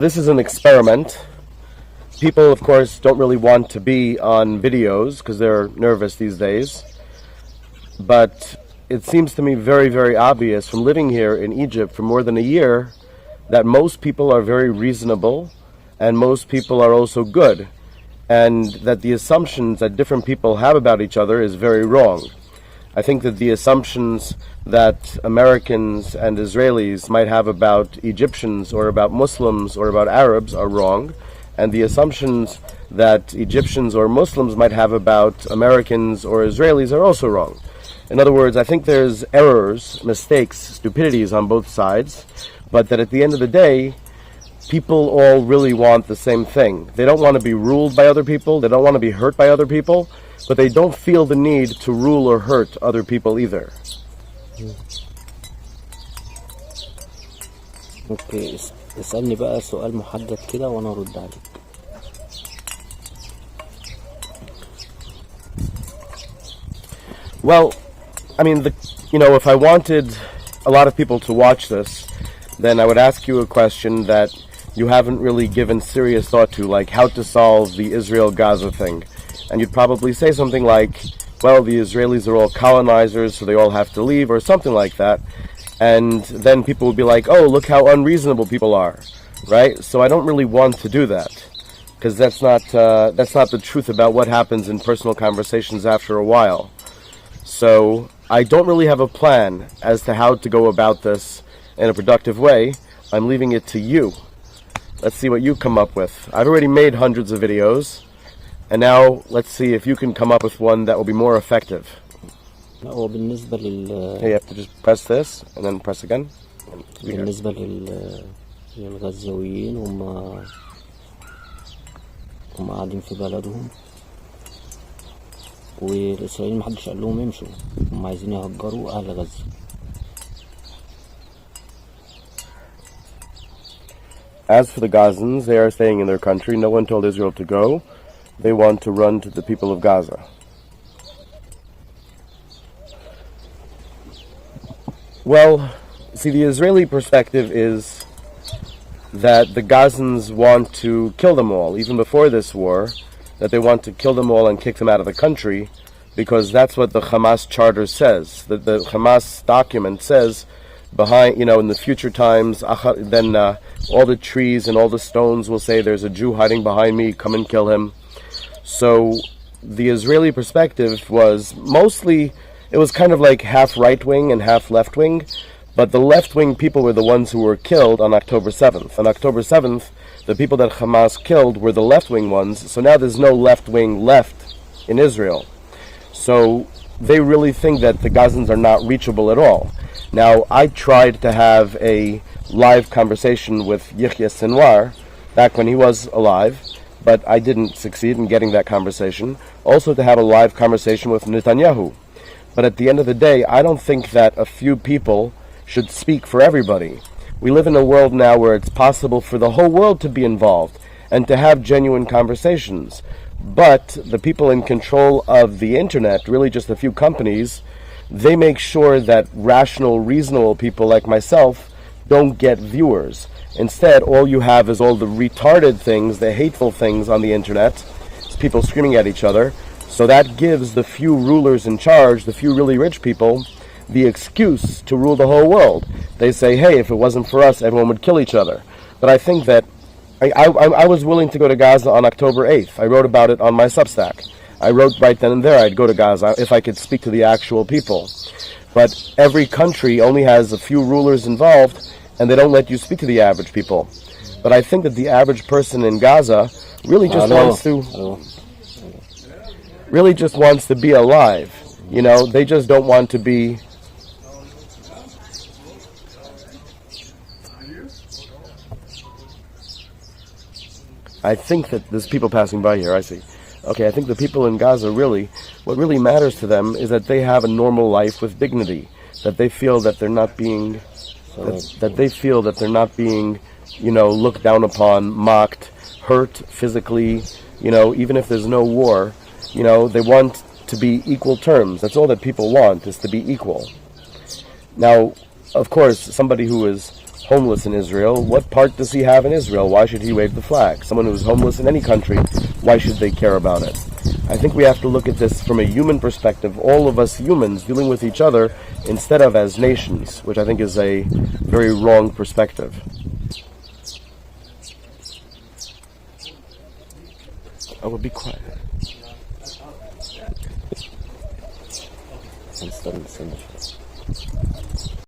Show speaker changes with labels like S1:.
S1: This is an experiment. People, of course, don't really want to be on videos because they're nervous these days. But it seems to me very, very obvious from living here in Egypt for more than a year that most people are very reasonable and most people are also good, and that the assumptions that different people have about each other is very wrong. I think that the assumptions that Americans and Israelis might have about Egyptians or about Muslims or about Arabs are wrong, and the assumptions that Egyptians or Muslims might have about Americans or Israelis are also wrong. In other words, I think there's errors, mistakes, stupidities on both sides, but that at the end of the day, people all really want the same thing. They don't want to be ruled by other people, they don't want to be hurt by other people, but they don't feel the need to rule or hurt other people either.
S2: اوكي اسألني بقى سؤال محدد كده وانا ارد عليك.
S1: Well, I mean, if I wanted a lot of people to watch this, then I would ask you a question that you haven't really given serious thought to, like how to solve the Israel-Gaza thing. And you'd probably say something like, well, the Israelis are all colonizers, so they all have to leave, or something like that. And then people would be like, oh, look how unreasonable people are, right? So I don't really want to do that, because that's not the truth about what happens in personal conversations after a while. So I don't really have a plan as to how to go about this in a productive way. I'm leaving it to you. Let's see what you come up with. I've already made hundreds of videos, and now let's see if you can come up with one that will be more effective.
S2: لا هو بالنسبة
S1: Hey, you have to just press this and then press again.
S2: بالنسبة للغزاويين هم قاعدين في بلدهم والإسرائيليين محدش قال لهم يمشوا، هم عايزين يهجروا أهل غزة.
S1: As for the Gazans, they are staying in their country. No one told Israel to go. They want to run to the people of Gaza. Well, see, the Israeli perspective is that the Gazans want to kill them all, even before this war, that they want to kill them all and kick them out of the country, because that's what the Hamas charter says. That the Hamas document says, in the future times, then all the trees and all the stones will say, there's a Jew hiding behind me, come and kill him. So the Israeli perspective was mostly, it was kind of like half right-wing and half left-wing, but the left-wing people were the ones who were killed on October 7th. On October 7th, the people that Hamas killed were the left-wing ones, so now there's no left-wing left in Israel. So they really think that the Gazans are not reachable at all. Now, I tried to have a live conversation with Yihya Sinwar back when he was alive, but I didn't succeed in getting that conversation. Also to have a live conversation with Netanyahu. But at the end of the day, I don't think that a few people should speak for everybody. We live in a world now where it's possible for the whole world to be involved and to have genuine conversations. But the people in control of the internet, really just a few companies, they make sure that rational, reasonable people like myself don't get viewers. Instead, all you have is all the retarded things, the hateful things on the internet, people screaming at each other. So that gives the few rulers in charge, the few really rich people, the excuse to rule the whole world. They say, hey, if it wasn't for us, everyone would kill each other. But I think that I was willing to go to Gaza on October 8th. I wrote about it on my Substack. I wrote right then and there I'd go to Gaza if I could speak to the actual people. But every country only has a few rulers involved, and they don't let you speak to the average people. But I think that the average person in Gaza really just wants to be alive. They just don't want to be. I think that there's people passing by here, I see. Okay, I think the people in Gaza what really matters to them is that they have a normal life with dignity, that they feel that they're not being, looked down upon, mocked, hurt physically, even if there's no war, they want to be equal terms. That's all that people want, is to be equal. Now, of course, somebody who is homeless in Israel, what part does he have in Israel? Why should he wave the flag? Someone who's homeless in any country, why should they care about it? I think we have to look at this from a human perspective, all of us humans dealing with each other instead of as nations, which I think is a very wrong perspective. I will be quiet.
S2: Censorsing.